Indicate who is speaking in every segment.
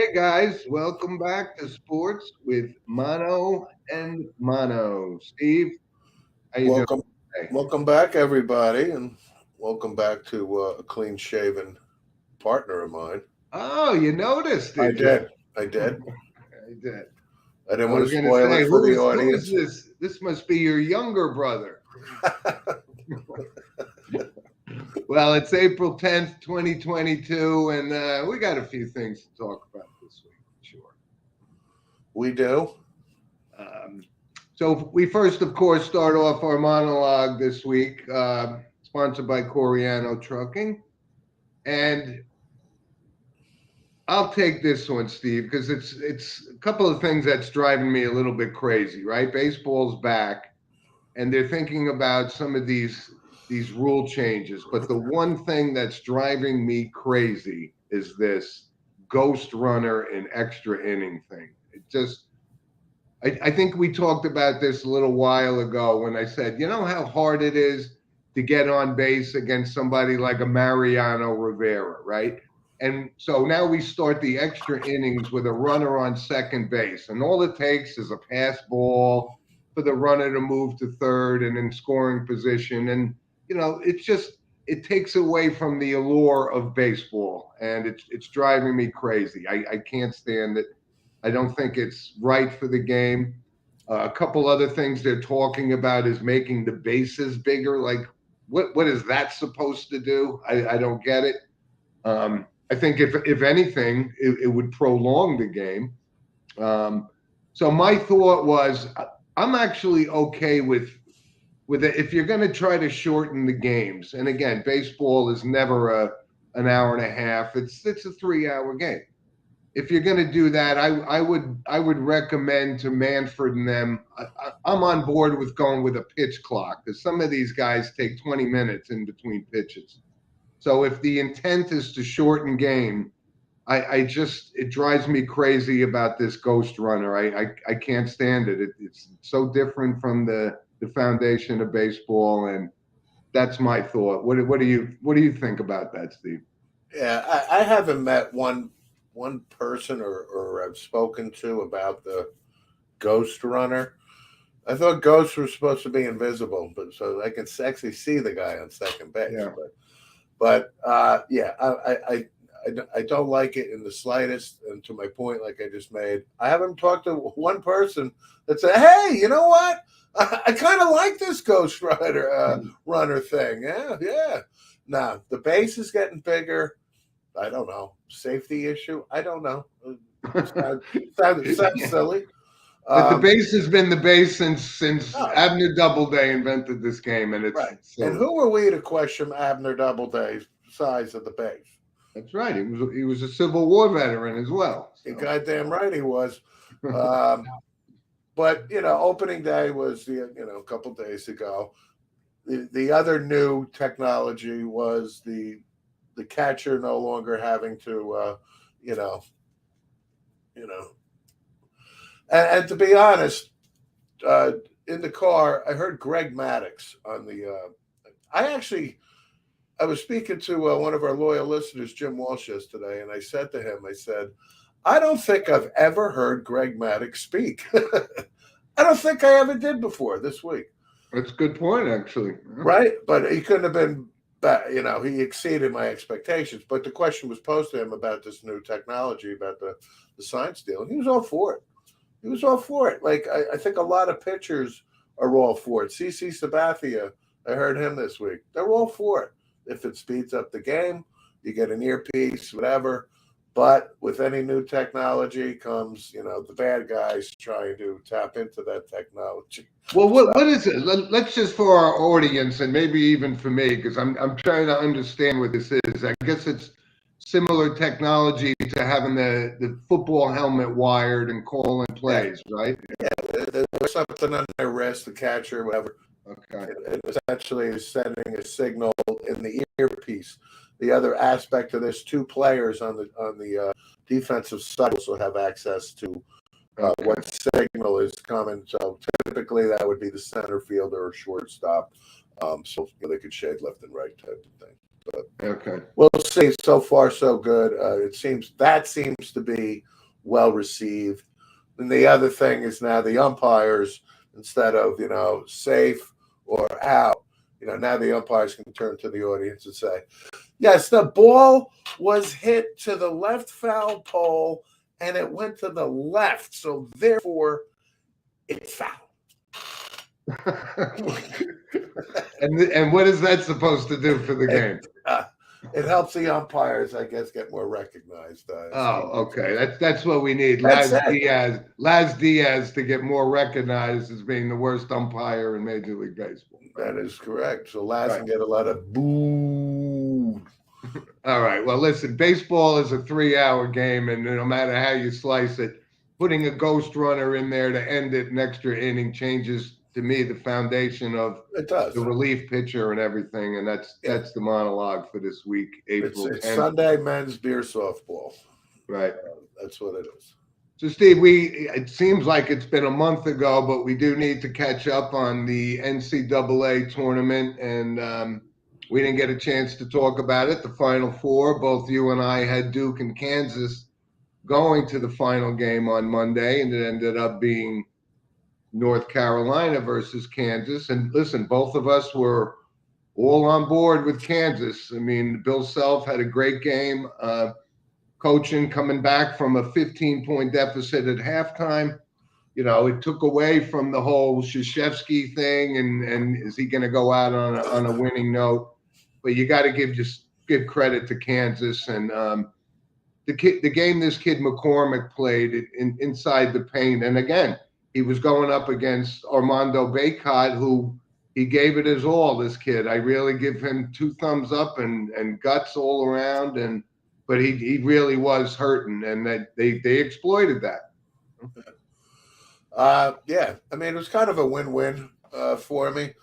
Speaker 1: Hey guys, welcome back to Sports with Mono and Mono. Steve, how you doing
Speaker 2: Welcome,
Speaker 1: today?
Speaker 2: welcome back, everybody, and welcome back to a clean-shaven partner of mine.
Speaker 1: Oh, you noticed,
Speaker 2: I
Speaker 1: did you?
Speaker 2: did, I did.
Speaker 1: I did.
Speaker 2: I didn't
Speaker 1: I
Speaker 2: want
Speaker 1: was
Speaker 2: to
Speaker 1: going to
Speaker 2: spoil
Speaker 1: say,
Speaker 2: it for the
Speaker 1: who's
Speaker 2: audience.
Speaker 1: this? This must be your younger brother. Well, it's April 10th, 2022, and we got a few things to talk about this week, sure.
Speaker 2: We do.
Speaker 1: So we first, of course, start off our monologue this week, sponsored by Coriano Trucking. And I'll take this one, Steve, because it's a couple of things that's driving me a little bit crazy, right? Baseball's back, and they're thinking about some of these rule changes. But the one thing that's driving me crazy is this ghost runner and extra inning thing. It just I think we talked about this a little while ago when I said, you know how hard it is to get on base against somebody like a Mariano Rivera, right? And so now we start the extra innings with a runner on second base. And all it takes is a pass ball for the runner to move to third and in scoring position. And, it takes away from the allure of baseball. And it's driving me crazy. I can't stand it. I don't think it's right for the game. A couple other things they're talking about is making the bases bigger. Like, what is that supposed to do? I don't get it. I think if anything, it would prolong the game. So my thought was, I'm actually okay with it if you're going to try to shorten the games. And again, baseball is never an hour and a half. It's a 3 hour game. If you're going to do that, I would recommend to Manfred and them. I'm on board with going with a pitch clock because some of these guys take 20 minutes in between pitches. So if the intent is to shorten game, it drives me crazy about this ghost runner. I can't stand it. It's so different from the foundation of baseball, and that's my thought. What do you think about that, Steve?
Speaker 2: Yeah, I haven't met one person or I've spoken to about the ghost runner. I thought ghosts were supposed to be invisible, but so I can actually see the guy on second base.
Speaker 1: Yeah.
Speaker 2: But yeah, I don't like it in the slightest. And to my point, like I just made, I haven't talked to one person that said, "Hey, you know what? I kind of like this Ghost Rider runner thing." Yeah, yeah. Now the base is getting bigger. I don't know, safety issue. I don't know. Sounds silly.
Speaker 1: But the
Speaker 2: Um,
Speaker 1: base has been the base since
Speaker 2: no,
Speaker 1: Abner Doubleday invented this game, and it's
Speaker 2: right. And
Speaker 1: silly.
Speaker 2: who are we to question Abner Doubleday's size of the base?
Speaker 1: That's right. He was a Civil War veteran as well.
Speaker 2: You're
Speaker 1: So.
Speaker 2: goddamn right he was. Um, but opening day was a couple days ago. The other new technology was the catcher no longer having to you know you know and to be honest, uh, in the car I heard Greg Maddox on the. I was speaking to one of our loyal listeners, Jim Walsh, yesterday, and I said to him, I said, I don't think I've ever heard Greg Maddox speak. I don't think I ever did before this week.
Speaker 1: That's a good point, actually.
Speaker 2: Right? But he couldn't have been, he exceeded my expectations. But the question was posed to him about this new technology, about the science deal, and he was all for it. He was all for it. Like, I think a lot of pitchers are all for it. CC Sabathia, I heard him this week. They're all for it. If it speeds up the game, you get an earpiece, whatever. But with any new technology comes, the bad guys trying to tap into that technology.
Speaker 1: Well, what is it? Let's just for our audience and maybe even for me, because I'm trying to understand what this is. I guess it's similar technology to having the football helmet wired and calling plays, right?
Speaker 2: Yeah, there's something on their wrist, the catcher, whatever.
Speaker 1: Okay.
Speaker 2: It essentially is sending a signal in the earpiece. The other aspect of this, two players on the defensive side also have access to what signal is coming. So typically that would be the center fielder or shortstop. So they could shade left and right type of thing. But
Speaker 1: Okay.
Speaker 2: we'll see. So far, so good. It seems to be well received. And the other thing is now the umpires, instead of, safe or out, now the umpires can turn to the audience and say, yes, the ball was hit to the left foul pole and it went to the left. So therefore, it's foul.
Speaker 1: And what is that supposed to do for the game?
Speaker 2: It helps the umpires, I guess, get more recognized.
Speaker 1: Okay. That's what we need.
Speaker 2: That's
Speaker 1: Laz Diaz to get more recognized as being the worst umpire in Major League Baseball.
Speaker 2: That is correct. So Laz can get a lot of boo.
Speaker 1: All right. Well, listen, baseball is a 3-hour game, and no matter how you slice it, putting a ghost runner in there to end it an extra inning changes, to me, the foundation of the relief pitcher and everything. And that's the monologue for this week, April 10th.
Speaker 2: It's Sunday men's beer softball.
Speaker 1: Right.
Speaker 2: That's what it is.
Speaker 1: So, Steve, it seems like it's been a month ago, but we do need to catch up on the NCAA tournament, and we didn't get a chance to talk about it. The Final Four, both you and I had Duke and Kansas going to the final game on Monday, and it ended up being North Carolina versus Kansas. And listen, both of us were all on board with Kansas. I mean, Bill Self had a great game. Coaching, coming back from a 15-point deficit at halftime. It took away from the whole Krzyzewski thing, and is he going to go out on a winning note? But you got to give credit to Kansas, and the game this kid McCormick played inside the paint, and again, he was going up against Armando Bacot, who he gave it his all. This kid, I really give him 2 thumbs up and guts all around, but he really was hurting, and that they exploited that.
Speaker 2: Yeah, I mean, it was kind of a win-win for me.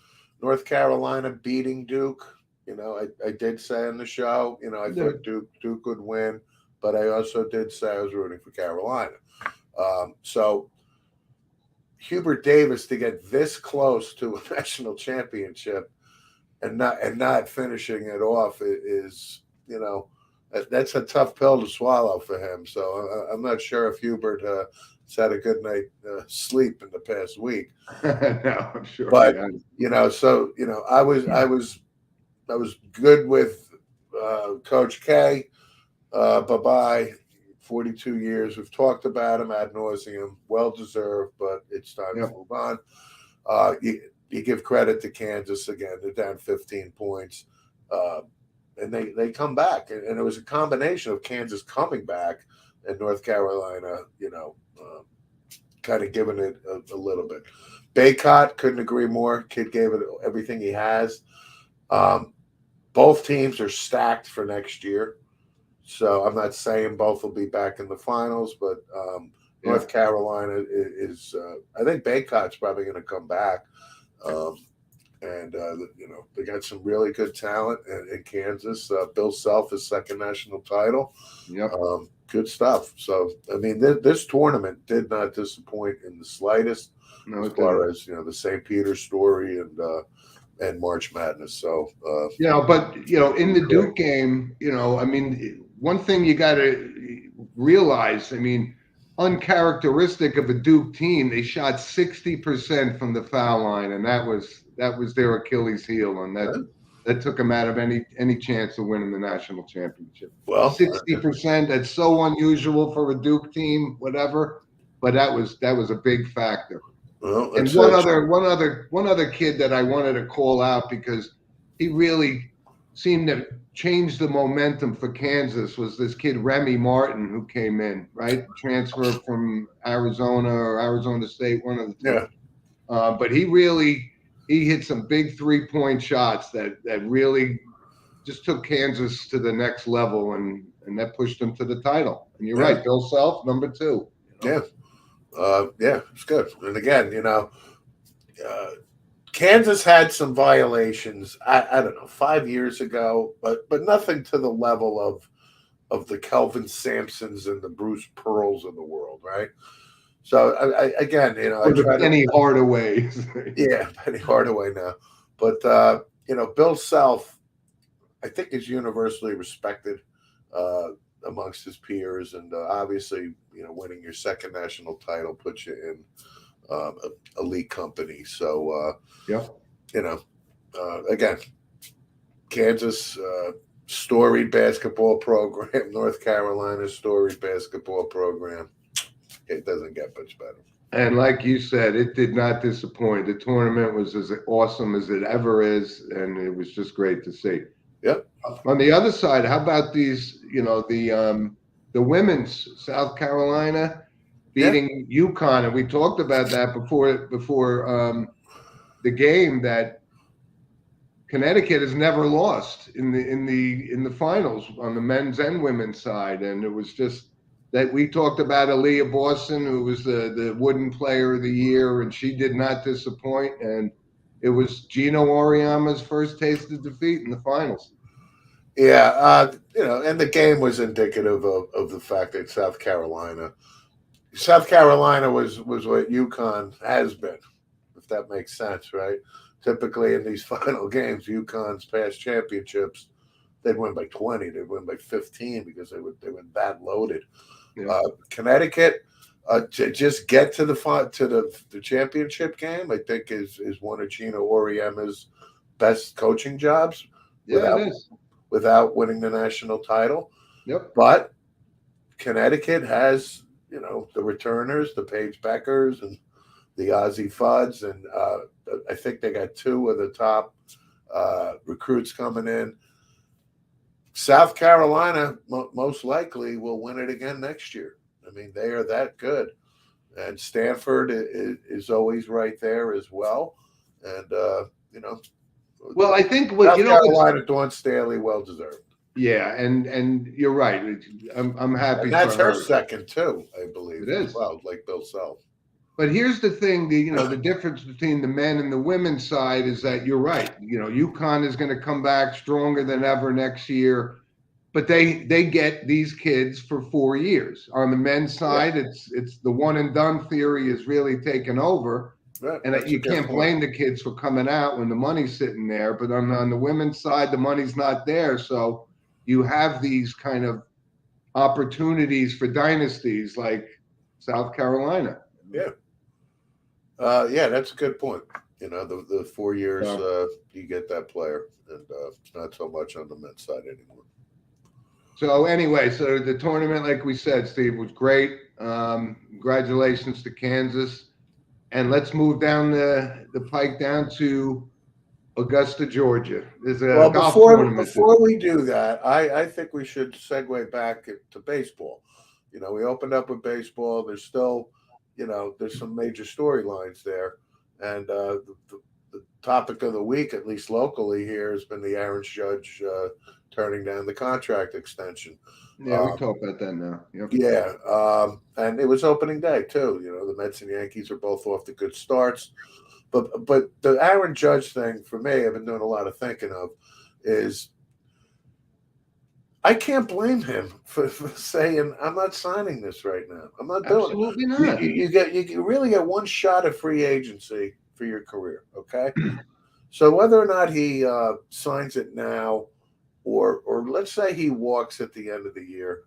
Speaker 2: North Carolina beating Duke. I did say in the show, I thought Duke would win, but I also did say I was rooting for Carolina. So Hubert Davis to get this close to a national championship and not finishing it off is, that's a tough pill to swallow for him. So I'm not sure if Hubert has had a good night sleep in the past week.
Speaker 1: No, I'm sure.
Speaker 2: But I was good with Coach K. Bye-bye. 42 years. We've talked about him ad nauseum. Well deserved, but it's time to move on. You give credit to Kansas again. They're down 15 points. And they come back. And it was a combination of Kansas coming back and North Carolina, kind of giving it a little bit. Bacot, couldn't agree more. Kid gave it everything he has. Both teams are stacked for next year. So I'm not saying both will be back in the finals, but North Carolina is I think Bacot's probably going to come back. They got some really good talent in Kansas. Bill Self, his second national title.
Speaker 1: Yep.
Speaker 2: Good stuff. So, I mean, this tournament did not disappoint in the slightest as far as, the St. Peter story and March Madness. So,
Speaker 1: in the Duke game, I mean, one thing you got to realize, I mean, uncharacteristic of a Duke team, they shot 60% from the foul line, and that was their Achilles heel, and that took them out of any chance of winning the national championship. Well, 60%, that's so unusual for a Duke team, whatever, but that was a big factor.
Speaker 2: Well,
Speaker 1: and one other kid that I wanted to call out because he really seemed to change the momentum for Kansas was this kid Remy Martin, who came in, right? Transfer from Arizona or Arizona State, one of the two. Yeah. But he hit some big 3-point shots that really just took Kansas to the next level, and that pushed them to the title. And you're right, Bill Self, number 2.
Speaker 2: Yeah. It's good. And again, Kansas had some violations, I don't know, 5 years ago, but nothing to the level of the Kelvin Sampsons and the Bruce Pearls of the world, right? So I try
Speaker 1: Penny Hardaway.
Speaker 2: Penny Hardaway now. But Bill Self, I think, is universally respected. amongst his peers, and obviously, winning your second national title puts you in elite company. So,
Speaker 1: Yeah.
Speaker 2: Again, Kansas storied basketball program, North Carolina storied basketball program. It doesn't get much better.
Speaker 1: And like you said, it did not disappoint. The tournament was as awesome as it ever is, and it was just great to see.
Speaker 2: Yep.
Speaker 1: On the other side, how about these? The women's South Carolina beating UConn, and we talked about that before the game, that Connecticut has never lost in the finals on the men's and women's side, and it was just that we talked about Aaliyah Boston, who was the Wooden Player of the Year, and she did not disappoint. And it was Gino Auriemma's first taste of defeat in the finals.
Speaker 2: Yeah, and the game was indicative of the fact that South Carolina was what UConn has been, if that makes sense, right? Typically in these final games, UConn's past championships, they'd win by 20, they'd win by 15 because they were that loaded. Yeah. Connecticut, to just get to the championship game, I think is one of Gino Auriemma's best coaching jobs.
Speaker 1: Yeah, it is.
Speaker 2: Without winning the national title.
Speaker 1: Yep.
Speaker 2: But Connecticut has, the returners, the Paige Beckers and the Ozzie Fudds, and I think they got two of the top recruits coming in. South Carolina most likely will win it again next year. I mean, they are that good. And Stanford is always right there as well. And,
Speaker 1: well, I think
Speaker 2: South Carolina, Dawn Staley, well deserved.
Speaker 1: Yeah, and you're right. I'm happy.
Speaker 2: And that's her second too, I believe.
Speaker 1: It is.
Speaker 2: Well, like Bill Self.
Speaker 1: But here's the thing: the difference between the men and the women's side is that you're right. UConn is going to come back stronger than ever next year, but they get these kids for 4 years. On the men's side, it's the one and done theory is really taken over. Right. And you can't blame the kids for coming out when the money's sitting there. But on the women's side, the money's not there. So you have these kind of opportunities for dynasties like South Carolina.
Speaker 2: Yeah. That's a good point. The 4 years you get that player, and not so much on the men's side anymore.
Speaker 1: So anyway, so the tournament, like we said, Steve, was great. Congratulations to Kansas. And let's move down the pike down to Augusta, Georgia. There's a golf tournament.
Speaker 2: Before we do that, I think we should segue back to baseball. We opened up with baseball. There's still, there's some major storylines there. And the topic of the week, at least locally here, has been the Aaron Judge turning down the contract extension.
Speaker 1: Yeah, we talk about that now. Yep.
Speaker 2: Yeah, and it was opening day too. The Mets and Yankees are both off to good starts, but the Aaron Judge thing for me, I've been doing a lot of thinking of, is I can't blame him for saying I'm not signing this right now. I'm not doing
Speaker 1: Absolutely
Speaker 2: it.
Speaker 1: Not.
Speaker 2: You really get one shot at free agency for your career, okay? So whether or not he signs it now, or let's say he walks at the end of the year,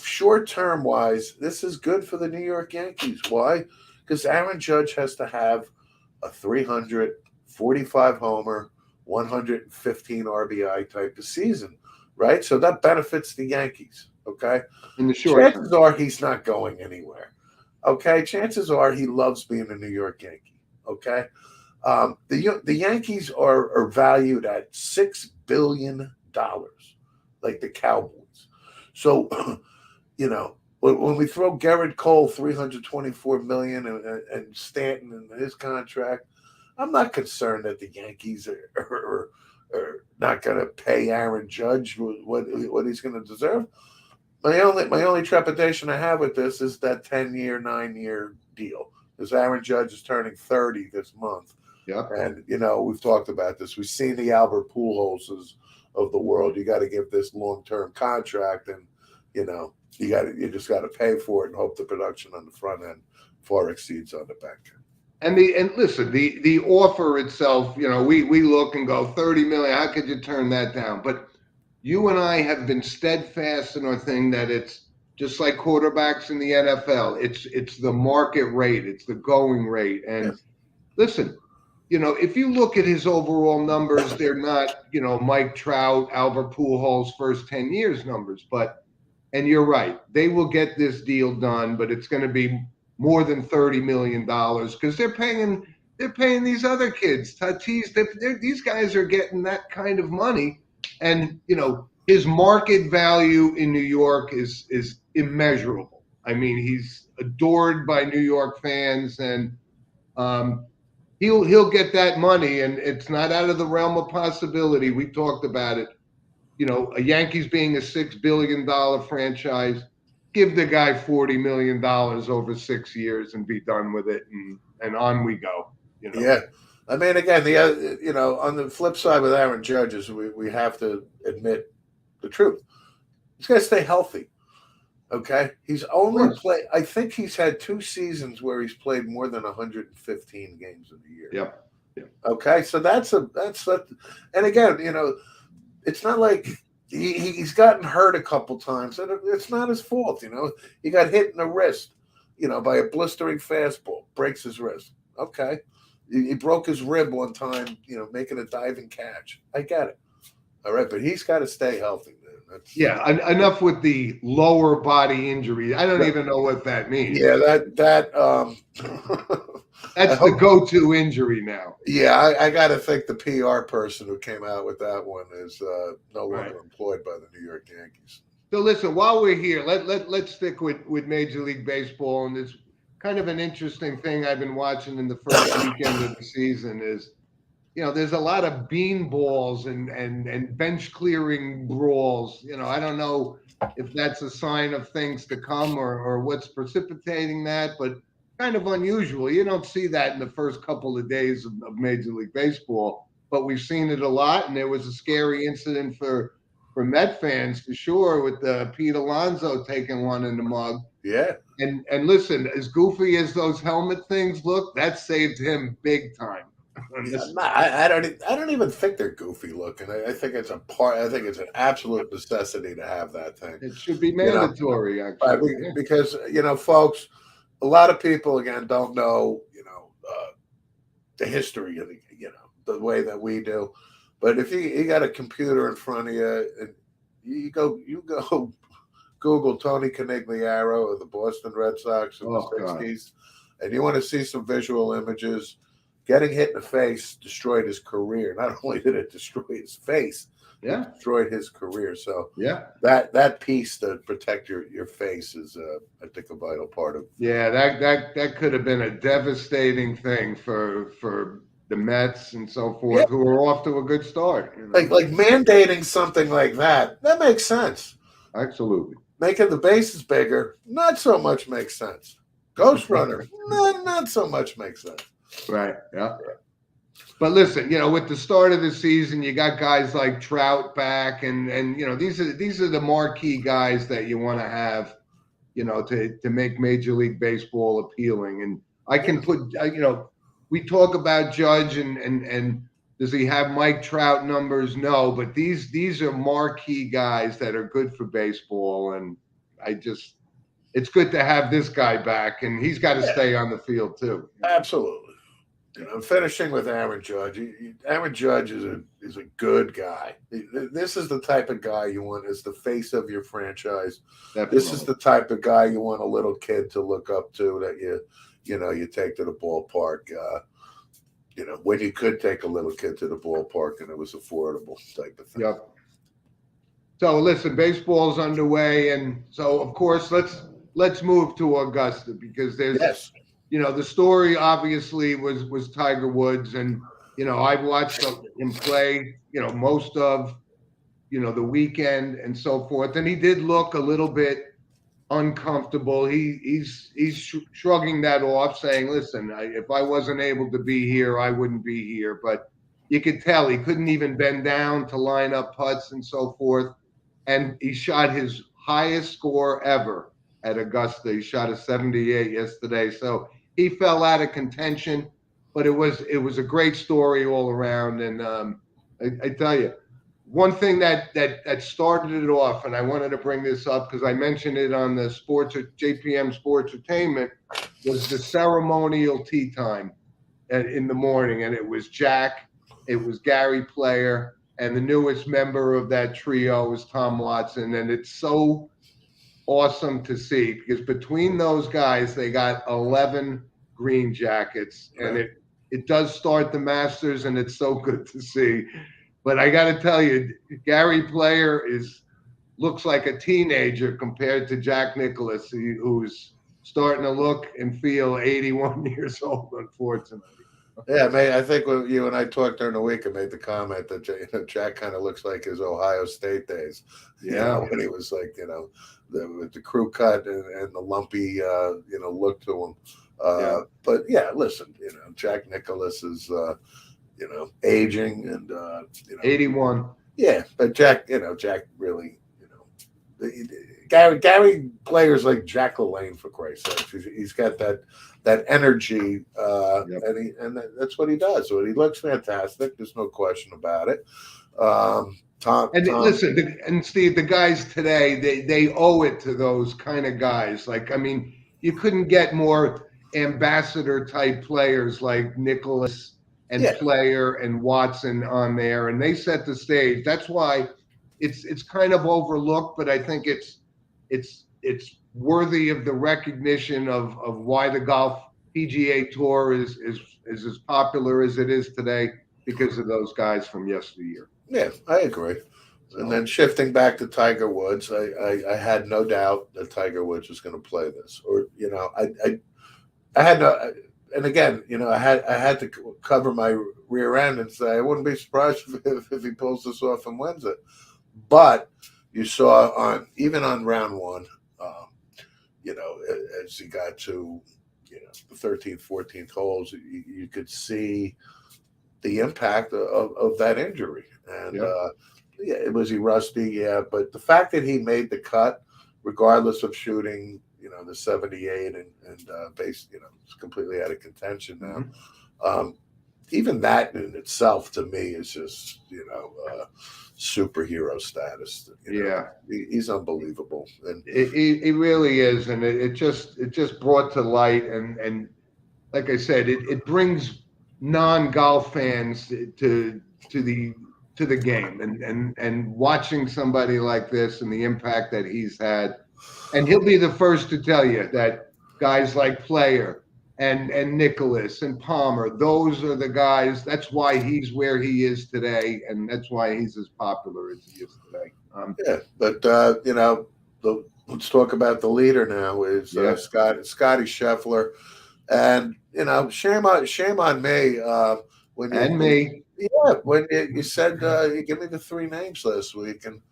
Speaker 2: short-term wise, this is good for the New York Yankees. Why? Because Aaron Judge has to have a 345 homer, 115 RBI type of season, right? So that benefits the Yankees, okay?
Speaker 1: In the short term.
Speaker 2: Chances are he's not going anywhere, okay? Chances are he loves being a New York Yankee, okay? The Yankees are valued at $6 billion, like the Cowboys. So, when we throw Garrett Cole $324 million and Stanton and his contract, I'm not concerned that the Yankees are not going to pay Aaron Judge what he's going to deserve. My only trepidation I have with this is that 10-year, 9-year deal, because Aaron Judge is turning 30 this month.
Speaker 1: Yeah,
Speaker 2: and we've talked about this. We've seen the Albert Pujols of the world. You got to give this long-term contract, and you just got to pay for it and hope the production on the front end far exceeds on the back end.
Speaker 1: And listen, the offer itself, we look and go $30 million. How could you turn that down? But you and I have been steadfast in our thing that it's just like quarterbacks in the NFL. It's the market rate, it's the going rate. And
Speaker 2: Yes.
Speaker 1: listen, if you look at his overall numbers, they're not, Mike Trout, Albert Pujols' first 10 years numbers, and you're right, they will get this deal done, but it's going to be more than $30 million because they're paying these other kids, Tatis, these guys are getting that kind of money. And, his market value in New York is immeasurable. I mean, he's adored by New York fans, and um, he'll get that money, and it's not out of the realm of possibility. We talked about it. A Yankees being a $6 billion franchise, give the guy $40 million over 6 years and be done with it, and on we go.
Speaker 2: Yeah. I mean, again, the other, on the flip side with Aaron Judge is we have to admit the truth. He's got to stay healthy. Okay, he's only played. I think he's had 2 seasons where he's played more than 115 games in a year.
Speaker 1: Yep.
Speaker 2: Okay, so that's. And again, it's not like he's gotten hurt a couple times, and it's not his fault. He got hit in the wrist, by a blistering fastball, breaks his wrist. Okay, he broke his rib one time, making a diving catch. I get it. All right, but he's got to stay healthy.
Speaker 1: Enough with the lower body injury. I don't even know what that means.
Speaker 2: Yeah, that's
Speaker 1: the go-to injury now.
Speaker 2: Yeah, I got to think the PR person who came out with that one is no longer employed by the New York Yankees.
Speaker 1: So listen, while we're here, let's stick with Major League Baseball, and it's kind of an interesting thing I've been watching in the first weekend of the season is, there's a lot of bean balls and bench clearing brawls. I don't know if that's a sign of things to come or what's precipitating that, but kind of unusual. You don't see that in the first couple of days of Major League Baseball, but we've seen it a lot. And there was a scary incident for Met fans for sure with Pete Alonso taking one in the mug.
Speaker 2: Yeah.
Speaker 1: And listen, as goofy as those helmet things look, that saved him big time.
Speaker 2: I don't even think they're goofy looking. I think it's I think it's an absolute necessity to have that thing.
Speaker 1: It should be mandatory,
Speaker 2: actually, because folks, a lot of people again don't know the history of the way that we do. But if you got a computer in front of you and you go Google Tony Conigliaro of the Boston Red Sox in the 60s, and you want to see some visual images. Getting hit in the face destroyed his career. Not only did it destroy his face, it destroyed his career. So that piece to protect your face is, I think, a vital part of.
Speaker 1: Yeah, that could have been a devastating thing for the Mets and so forth, who were off to a good start.
Speaker 2: Like mandating something like that makes sense.
Speaker 1: Absolutely.
Speaker 2: Making the bases bigger, not so much makes sense. Ghost Runner, not so much makes sense.
Speaker 1: Right. Yeah. But listen, with the start of the season, you got guys like Trout back, and these are the marquee guys that you want to have, to make Major League Baseball appealing. And I can put, we talk about Judge and does he have Mike Trout numbers? No, but these are marquee guys that are good for baseball, and it's good to have this guy back, and he's got to stay on the field too.
Speaker 2: Absolutely. Finishing with Aaron Judge. Aaron Judge is a good guy. This is the type of guy you want as the face of your franchise. Definitely. This is the type of guy you want a little kid to look up to that you take to the ballpark. When you could take a little kid to the ballpark and it was affordable type of thing.
Speaker 1: Yep. So listen, baseball's underway, and so of course let's move to Augusta because there's the story obviously was Tiger Woods, and I watched him play most of the weekend and so forth, and he did look a little bit uncomfortable. He's shrugging that off, saying, "Listen, if I wasn't able to be here, I wouldn't be here." But you could tell he couldn't even bend down to line up putts and so forth, and he shot his highest score ever at Augusta. He shot a 78 yesterday, so he fell out of contention, but it was a great story all around. And I tell you, one thing that started it off, and I wanted to bring this up because I mentioned it on the JPM Sports Entertainment, was the ceremonial tea time in the morning, and it was Jack, it was Gary Player, and the newest member of that trio was Tom Watson, and it's so awesome to see because between those guys, they got 11 green jackets, and it does start the Masters, and it's so good to see. But I got to tell you, Gary Player looks like a teenager compared to Jack Nicklaus, who's starting to look and feel 81 years old, unfortunately.
Speaker 2: Yeah, I think when you and I talked during the week, I made the comment that Jack kind of looks like his Ohio State days.
Speaker 1: Yeah,
Speaker 2: when he was like, with the crew cut and the lumpy, look to him. But yeah, listen, Jack Nicklaus is, aging and
Speaker 1: 81.
Speaker 2: Yeah, but Jack really, Gary Player's like Jack LaLanne, for Christ's sake. He's got that energy, and that's what he does. So he looks fantastic. There's no question about it. Tom.
Speaker 1: Listen, and Steve, the guys today, they owe it to those kind of guys. Like, I mean, you couldn't get more ambassador type players like Nicklaus and Player and Watson on there, and they set the stage. That's why it's kind of overlooked, but I think it's worthy of the recognition of why the golf PGA Tour is as popular as it is today because of those guys from yesteryear.
Speaker 2: Yeah, I agree. So, and then shifting back to Tiger Woods, I had no doubt that Tiger Woods was going to play this, or I had no. And again, I had to cover my rear end and say I wouldn't be surprised if he pulls this off and wins it. But you saw even on round one, as he got to the 13th, 14th holes, you could see the impact of that injury. And was he rusty? Yeah, but the fact that he made the cut, regardless of shooting, the 78 and base, it's completely out of contention now.
Speaker 1: Mm-hmm.
Speaker 2: Even that in itself, to me, is just superhero status. He's unbelievable, and
Speaker 1: he really is, and it just brought to light, and like I said, it brings non-golf fans to the game, and watching somebody like this and the impact that he's had. And he'll be the first to tell you that guys like Player and Nicklaus and Palmer, those are the guys. That's why he's where he is today, and that's why he's as popular as he is today.
Speaker 2: But let's talk about the leader now. Is Scotty Scheffler, and shame on me when you said you give me the three names last week, and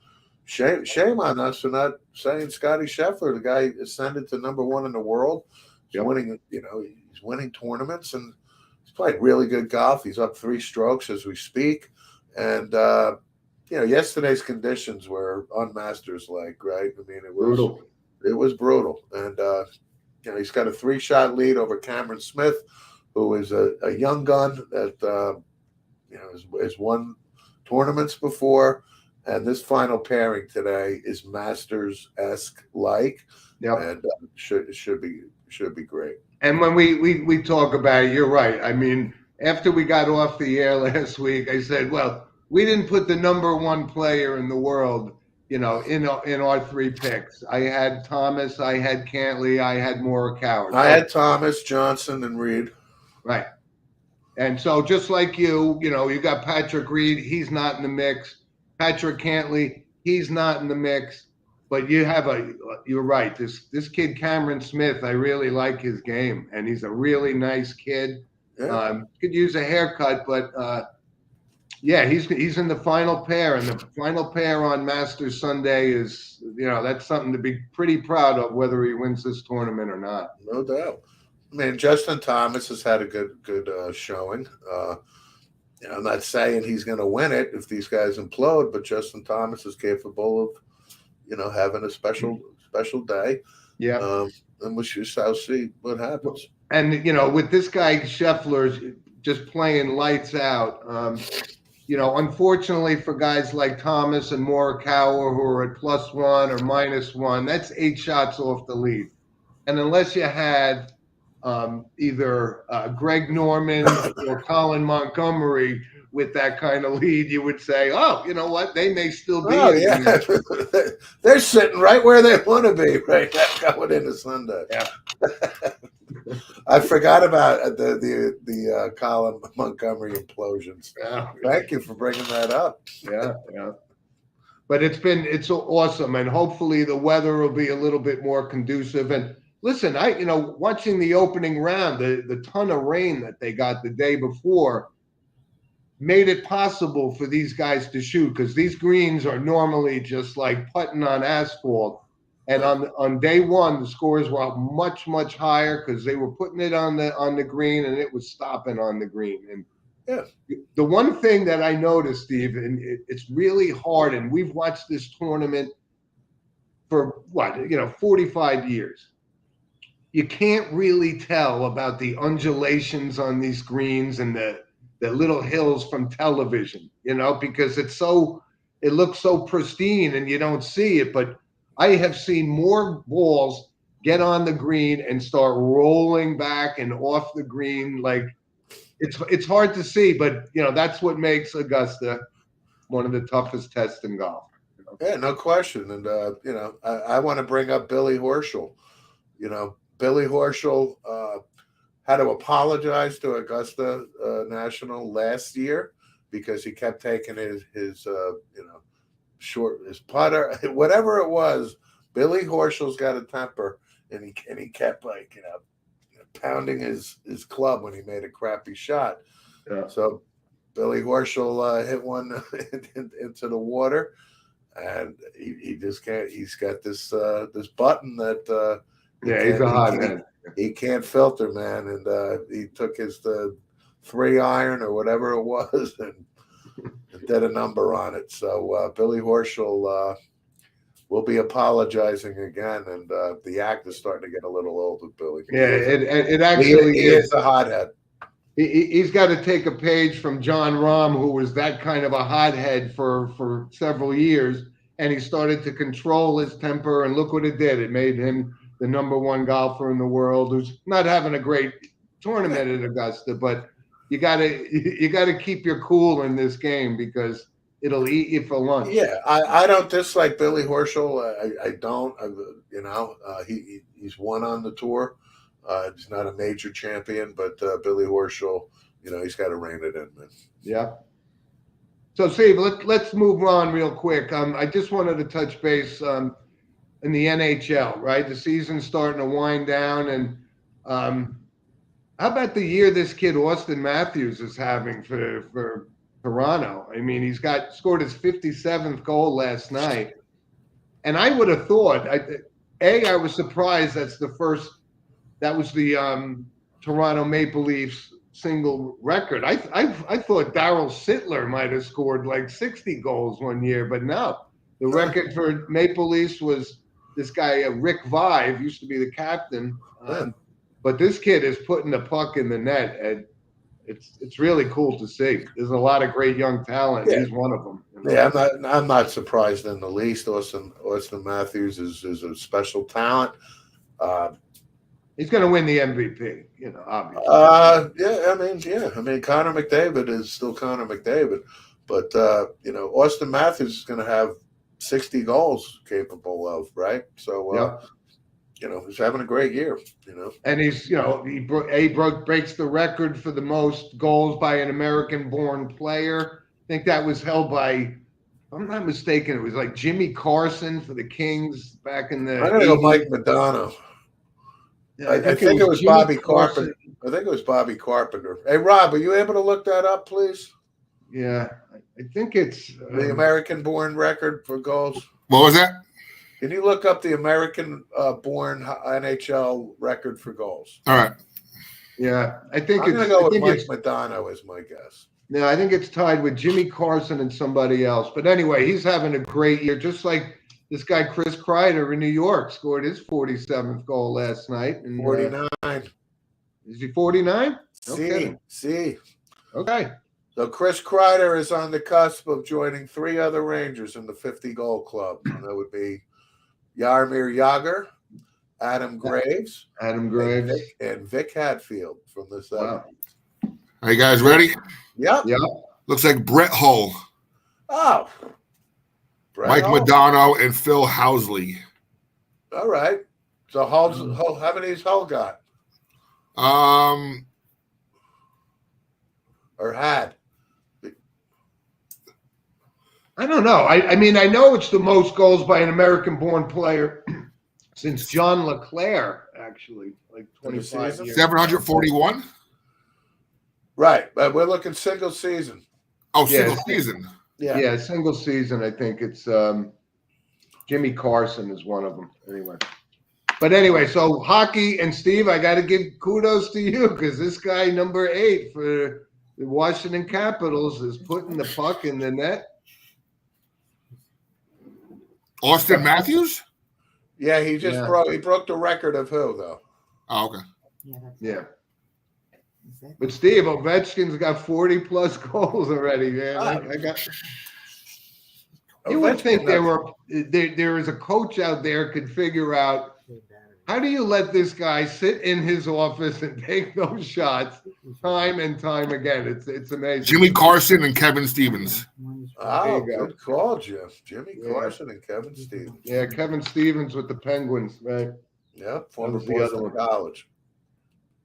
Speaker 2: shame on us for not saying Scotty Scheffler, the guy ascended to number one in the world. He's winning, he's winning tournaments, and he's playing really good golf. He's up 3 strokes as we speak. And yesterday's conditions were unmasters-like, right? I mean, it was brutal. It was brutal. And he's got a 3-shot lead over Cameron Smith, who is a young gun that has won tournaments before. And this final pairing today is Masters-esque like, and should be great.
Speaker 1: And when we talk about it, you're right. I mean, after we got off the air last week, I said, well, we didn't put the number one player in the world, in our 3 picks. I had Thomas, I had Cantley, I had Morikawa.
Speaker 2: I had Thomas, Johnson, and Reed.
Speaker 1: Right. And so just like you got Patrick Reed, he's not in the mix. Patrick Cantley, he's not in the mix, but you're right. This kid, Cameron Smith, I really like his game, and he's a really nice kid. Yeah. Could use a haircut, but he's in the final pair, and the final pair on Masters Sunday is, that's something to be pretty proud of, whether he wins this tournament or not.
Speaker 2: No doubt. I mean, Justin Thomas has had a good showing. I'm not saying he's going to win it if these guys implode, but Justin Thomas is capable of, having a special day.
Speaker 1: Yeah.
Speaker 2: And we shall see what happens.
Speaker 1: And, with this guy, Scheffler, just playing lights out. unfortunately for guys like Thomas and Morikawa who are at +1 or -1, that's 8 shots off the lead. And unless you had either Greg Norman or Colin Montgomery with that kind of lead, you would say, oh, you know what? They may still be
Speaker 2: Oh,
Speaker 1: in
Speaker 2: yeah.
Speaker 1: the
Speaker 2: They're sitting right where they want to be right now going into Sunday.
Speaker 1: Yeah.
Speaker 2: I forgot about the Colin Montgomery implosions.
Speaker 1: Yeah.
Speaker 2: Thank you for bringing that up.
Speaker 1: Yeah. But it's awesome, and hopefully the weather will be a little bit more conducive. And listen, watching the opening round, the ton of rain that they got the day before made it possible for these guys to shoot, because these greens are normally just like putting on asphalt. And on day one, the scores were much, much higher because they were putting it on the green and it was stopping on the green. And the one thing that I noticed, Steve, and it's really hard, and we've watched this tournament for 45 years. You can't really tell about the undulations on these greens and the little hills from television, because it looks so pristine and you don't see it. But I have seen more balls get on the green and start rolling back and off the green. Like it's hard to see, but that's what makes Augusta one of the toughest tests in golf.
Speaker 2: Yeah, no question. And I want to bring up Billy Horschel. Billy Horschel had to apologize to Augusta National last year because he kept taking his putter, whatever it was. Billy Horschel's got a temper, and he kept pounding his club when he made a crappy shot.
Speaker 1: Yeah.
Speaker 2: So Billy Horschel hit one into the water, and he just can't. He's got this button that.
Speaker 1: He's a hothead.
Speaker 2: He can't filter, man, and he took his 3-iron or whatever it was and did a number on it. So Billy Horschel will be apologizing again, and the act is starting to get a little old with Billy.
Speaker 1: Yeah, it actually
Speaker 2: he is a hothead.
Speaker 1: He's got to take a page from John Rahm, who was that kind of a hothead for several years, and he started to control his temper, and look what it did. It made him the #1 golfer in the world, who's not having a great tournament at Augusta, but you gotta keep your cool in this game because it'll eat you for lunch.
Speaker 2: Yeah, I don't dislike Billy Horschel. I don't. He's won on the tour. He's not a major champion, but Billy Horschel, he's got to rein it in, man.
Speaker 1: Yeah. So, Steve, let's move on real quick. I just wanted to touch base in the NHL, right? The season's starting to wind down, and how about the year this kid Austin Matthews is having for Toronto? I mean, he's scored his 57th goal last night, and I would have thought, I was surprised that was the Toronto Maple Leafs single record. I thought Darryl Sittler might have scored like 60 goals one year, but no, the record for Maple Leafs was this guy, Rick Vive, used to be the captain. But this kid is putting the puck in the net, and it's really cool to see. There's a lot of great young talent. Yeah. He's one of them.
Speaker 2: Yeah, I'm not surprised in the least. Austin Matthews is a special talent.
Speaker 1: He's going to win the MVP, obviously.
Speaker 2: I mean, Connor McDavid is still Connor McDavid, but Austin Matthews is going to have 60 goals capable of, right? So, he's having a great year,
Speaker 1: And he's, he breaks the record for the most goals by an American-born player. I think that was held by, if I'm not mistaken, it was like Jimmy Carson for the Kings back in the.
Speaker 2: I'm going to go Mike Madonna. Yeah, I think it was Bobby Carpenter. I think it was Bobby Carpenter. Hey, Rob, are you able to look that up, please?
Speaker 1: Yeah, I think it's
Speaker 2: the American-born record for goals.
Speaker 3: What was that?
Speaker 2: Can you look up the American-born NHL record for goals?
Speaker 3: All right.
Speaker 1: Yeah, I think
Speaker 2: I'm going to go with Mike Madonna as my guess.
Speaker 1: No, I think it's tied with Jimmy Carson and somebody else. But anyway, he's having a great year, just like this guy Chris Kreider in New York scored his 47th goal last night. And,
Speaker 2: 49.
Speaker 1: Is he 49?
Speaker 2: See.
Speaker 1: Okay.
Speaker 2: So Chris Kreider is on the cusp of joining 3 other Rangers in the 50-goal club. And that would be Jaromir Jagr, Adam Graves, and Vic Hadfield from the 70s.
Speaker 1: Wow.
Speaker 3: Are you guys ready?
Speaker 2: Yep.
Speaker 3: Looks like Brett Hull,
Speaker 2: Oh.
Speaker 3: Mike Madonna, and Phil Housley.
Speaker 2: All right. So Hull, how many has Hull got? Or had?
Speaker 1: I don't know. I mean, I know it's the most goals by an American-born player since John LeClaire, actually, like 25 years.
Speaker 3: 741?
Speaker 2: Right. But we're looking single season.
Speaker 3: Oh, single season.
Speaker 1: Yeah, single season. I think it's Jimmy Carson is one of them. Anyway. But anyway, so hockey, and Steve, I got to give kudos to you because this guy, number 8 for the Washington Capitals, is putting the puck in the net.
Speaker 3: Austin Matthews?
Speaker 2: Yeah, he broke the record of who, though?
Speaker 3: Oh, okay.
Speaker 1: Yeah. But Steve, Ovechkin's got 40-plus goals already, man. I got. You would think there is a coach out there could figure out how do you let this guy sit in his office and take those shots time and time again? It's amazing.
Speaker 3: Jimmy Carson and Kevin Stevens.
Speaker 2: Oh, good call, Jeff. Jimmy Carson and Kevin Stevens.
Speaker 1: Yeah, Kevin Stevens with the Penguins, right?
Speaker 2: Yep, former boys from college.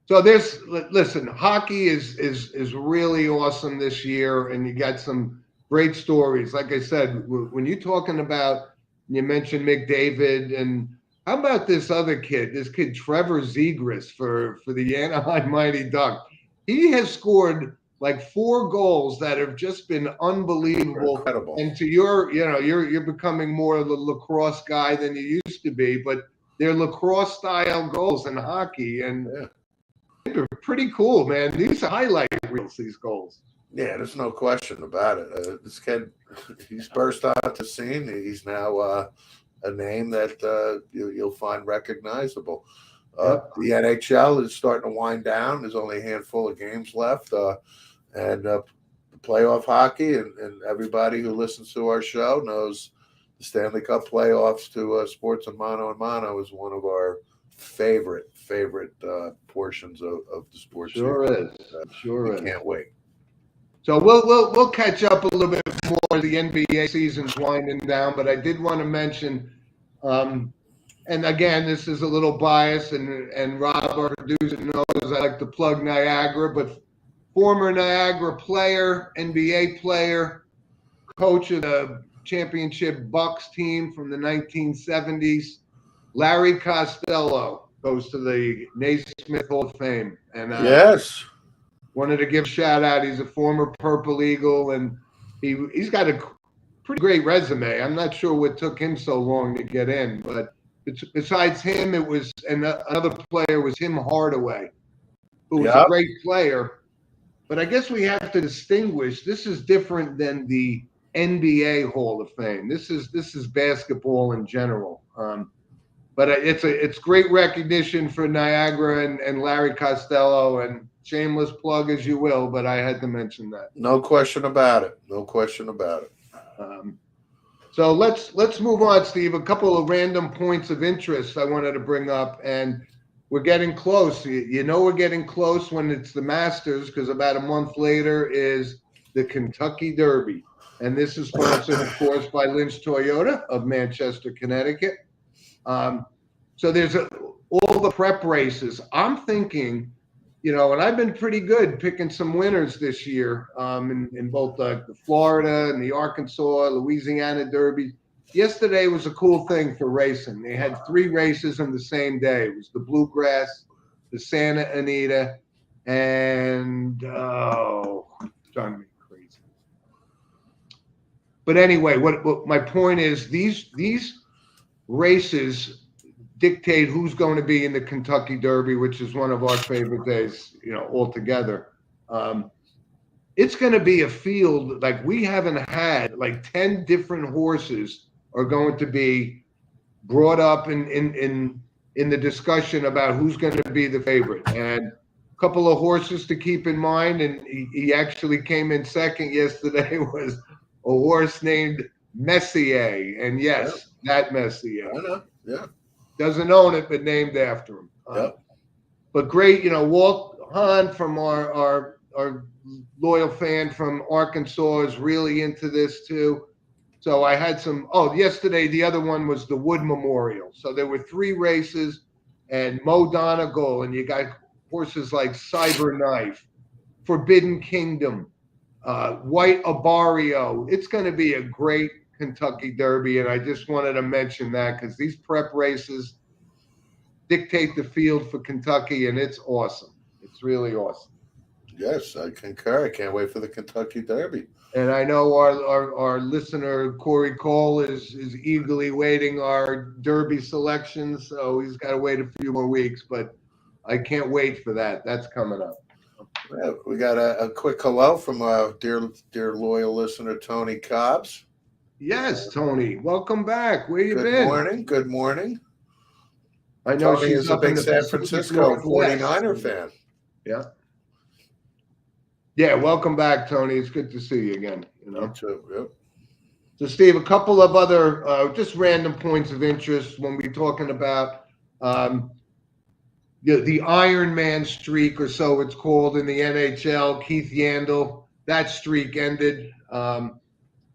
Speaker 1: So listen, hockey is really awesome this year, and you got some great stories. Like I said, when you're talking about, you mentioned McDavid, and how about this other kid, Trevor Zegras for the Anaheim Mighty Ducks? He has scored like 4 goals that have just been unbelievable.
Speaker 2: Incredible.
Speaker 1: And to you're becoming more of the lacrosse guy than you used to be, but they're lacrosse style goals in hockey, and they're pretty cool, man. These are highlight reels, these goals.
Speaker 2: Yeah, there's no question about it. This kid, he's burst onto the scene. He's now a name that you'll find recognizable. The NHL is starting to wind down. There's only a handful of games left. And playoff hockey, and everybody who listens to our show knows the Stanley Cup playoffs to Sports and Mano is one of our favorite portions of the sports.
Speaker 1: Sure is. Sure is.
Speaker 2: Can't wait.
Speaker 1: So we'll catch up a little bit more. The NBA season's winding down, but I did want to mention, and again, this is a little biased, and Rob, our producer, knows I like to plug Niagara, but former Niagara player, NBA player, coach of the championship Bucks team from the 1970s, Larry Costello goes to the Naismith Hall of Fame. And
Speaker 2: yes.
Speaker 1: Wanted to give a shout out. He's a former Purple Eagle, and he's got a pretty great resume. I'm not sure what took him so long to get in, but besides him, it was another player was Tim Hardaway, who was a great player. But I guess we have to distinguish. This is different than the NBA Hall of Fame. This is basketball in general. But it's great recognition for Niagara and Larry Costello, and shameless plug as you will, but I had to mention that.
Speaker 2: No question about it. No question about it.
Speaker 1: So let's move on, Steve. A couple of random points of interest I wanted to bring up, and we're getting close. We're getting close when it's the Masters, because about a month later is the Kentucky Derby. And this is sponsored, of course, by Lynch Toyota of Manchester, Connecticut. So there's all the prep races. I'm thinking, and I've been pretty good picking some winners this year in both the Florida and the Arkansas, Louisiana Derby. Yesterday was a cool thing for racing. They had 3 races on the same day. It was the Bluegrass, the Santa Anita, and driving me crazy. But anyway, what my point is, these races dictate who's going to be in the Kentucky Derby, which is one of our favorite days, altogether. It's going to be a field like we haven't had. Like 10 different horses are going to be brought up in the discussion about who's going to be the favorite. And a couple of horses to keep in mind, and he actually came in second yesterday, was a horse named Messier. And yes, that Messier.
Speaker 2: I know. Yeah.
Speaker 1: Doesn't own it, but named after him.
Speaker 2: Yep.
Speaker 1: But great, Walt Hahn from our loyal fan from Arkansas is really into this too. So I had yesterday the other one was the Wood Memorial. So there were 3 races and Mo Donegal, and you got horses like Cyberknife, Forbidden Kingdom, White Abario. It's going to be a great Kentucky Derby, and I just wanted to mention that because these prep races dictate the field for Kentucky, and it's awesome. It's really awesome.
Speaker 2: Yes, I concur. I can't wait for the Kentucky Derby.
Speaker 1: And I know our listener Corey Cole is eagerly waiting our Derby selections, so he's got to wait a few more weeks. But I can't wait for that. That's coming up.
Speaker 2: Yeah, we got a quick hello from our dear loyal listener Tony Cobbs.
Speaker 1: Yes, Tony, welcome back. Where you been?
Speaker 2: Good morning. Good morning.
Speaker 1: I know
Speaker 2: Tony
Speaker 1: she's
Speaker 2: is a big San Francisco 49er fan.
Speaker 1: Yeah. Yeah, welcome back, Tony. It's good to see you again.
Speaker 2: Me too. Yep.
Speaker 1: So, Steve, a couple of other just random points of interest when we're talking about the Iron Man streak, or so it's called in the NHL. Keith Yandel, that streak ended.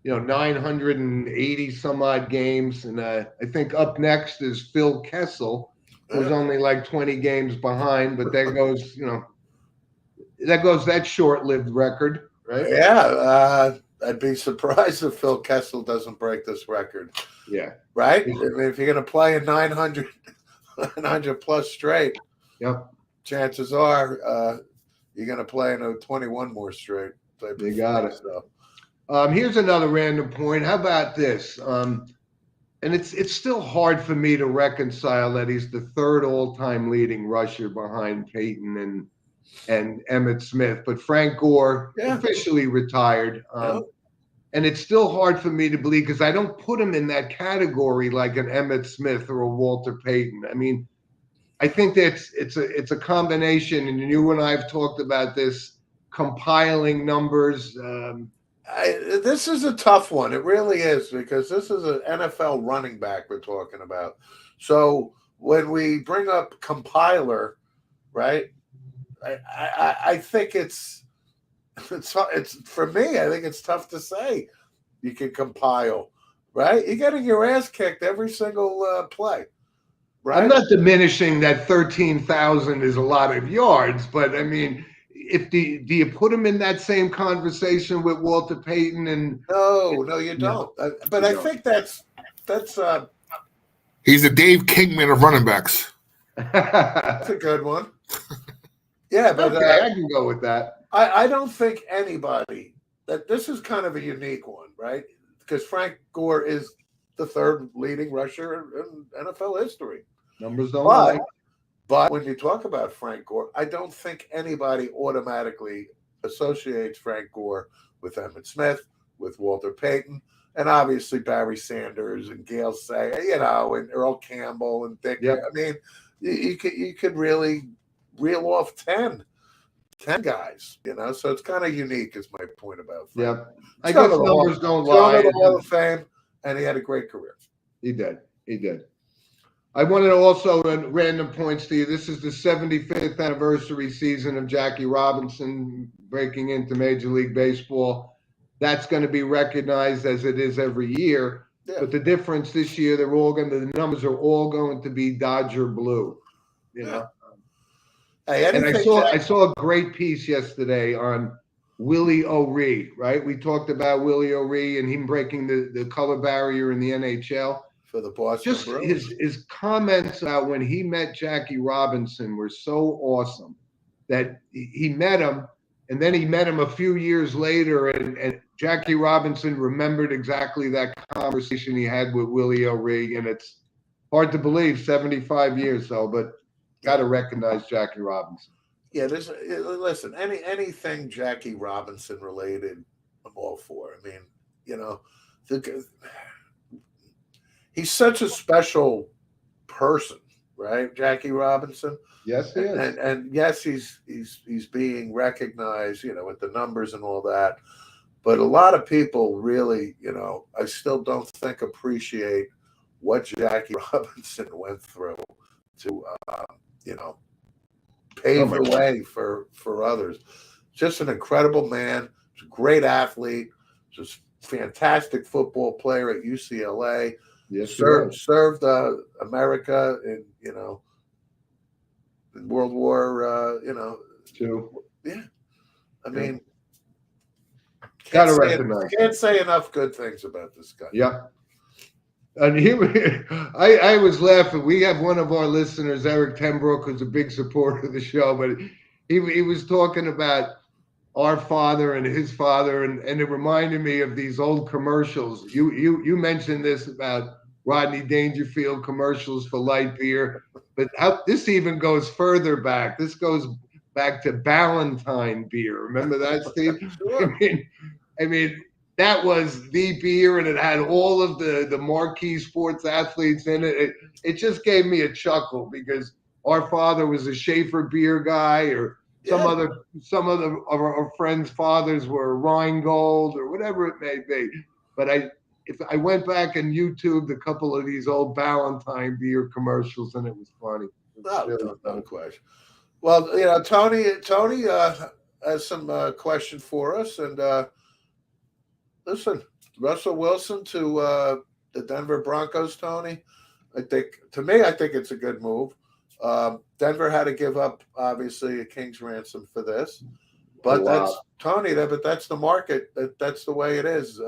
Speaker 1: 980 some odd games, and I think up next is Phil Kessel, who's only like 20 games behind, but there goes that short-lived record, right?
Speaker 2: Yeah, I'd be surprised if Phil Kessel doesn't break this record.
Speaker 1: Yeah.
Speaker 2: Right? I mean, if you're going to play in 900 plus straight,
Speaker 1: yep,
Speaker 2: chances are you're going to play in a 21 more straight.
Speaker 1: You got it. So. Here's another random point. How about this? And it's still hard for me to reconcile that he's the 3rd all-time leading rusher behind Peyton and Emmitt Smith, but Frank Gore officially retired. And it's still hard for me to believe because I don't put him in that category like an Emmitt Smith or a Walter Payton. I mean, I think that it's a combination, and you and I have talked about this, compiling numbers.
Speaker 2: This is a tough one. It really is, because this is an NFL running back we're talking about. So when we bring up compiler, right? I think it's for me. I think it's tough to say you can compile, right? You're getting your ass kicked every single play, right?
Speaker 1: I'm not diminishing that 13,000 is a lot of yards, but I mean, do you put him in that same conversation with Walter Payton? And
Speaker 2: no, you don't. But I think that's
Speaker 3: he's the Dave Kingman of running backs.
Speaker 2: That's a good one. Yeah, but
Speaker 1: okay, I can go with that.
Speaker 2: I don't think anybody that this is kind of a unique one, right? Because Frank Gore is the 3rd leading rusher in NFL history.
Speaker 1: Numbers don't lie.
Speaker 2: But when you talk about Frank Gore, I don't think anybody automatically associates Frank Gore with Emmitt Smith, with Walter Payton, and obviously Barry Sanders and Gale Say, and Earl Campbell and Dick.
Speaker 1: Yep.
Speaker 2: I mean, you could really reel off 10 guys, so it's kind of unique is my point about Frank.
Speaker 1: Yep. I guess numbers don't lie.
Speaker 2: He's Hall of Fame, and he had a great career.
Speaker 1: He did. I wanted to also random points to you. This is the 75th anniversary season of Jackie Robinson breaking into Major League Baseball. That's going to be recognized as it is every year. Yeah. But the difference this year, the numbers are all going to be Dodger blue.
Speaker 2: Hey,
Speaker 1: and I saw a great piece yesterday on Willie O'Ree, right? We talked about Willie O'Ree and him breaking the color barrier in the NHL.
Speaker 2: For the Boston Bruins.
Speaker 1: His comments about when he met Jackie Robinson were so awesome that he met him, and then he met him a few years later, and Jackie Robinson remembered exactly that conversation he had with Willie O'Ree, and it's hard to believe, 75 years though, but got to recognize Jackie Robinson.
Speaker 2: Yeah, listen, anything Jackie Robinson related, I'm all for. I mean, he's such a special person, right? Jackie Robinson.
Speaker 1: Yes, he is.
Speaker 2: And yes, he's being recognized, with the numbers and all that. But a lot of people really, I still don't think appreciate what Jackie Robinson went through to, pave the way for others. Just an incredible man. He's a great athlete. Just fantastic football player at UCLA.
Speaker 1: Yes,
Speaker 2: served America in in World War
Speaker 1: Two.
Speaker 2: Yeah, I mean, can't say enough good things about this guy.
Speaker 1: Yeah. And I was laughing. We have one of our listeners, Eric Tenbrook, who's a big supporter of the show, but he was talking about our father and his father, and it reminded me of these old commercials. You mentioned this about Rodney Dangerfield commercials for light beer, but this even goes further back. This goes back to Ballantine beer. Remember that, Steve?
Speaker 2: Sure.
Speaker 1: I mean, that was the beer, and it had all of the marquee sports athletes in it. It just gave me a chuckle because our father was a Schaefer beer guy, or some other of our friends' fathers were Rheingold or whatever it may be. But if I went back and YouTubed a couple of these old Ballantine beer commercials, and it was funny.
Speaker 2: No question. Well, Tony has some question for us, and listen, Russell Wilson to the Denver Broncos, Tony. I think it's a good move. Denver had to give up, obviously, a king's ransom for this, but that's Tony. But that's the market. That's the way it is.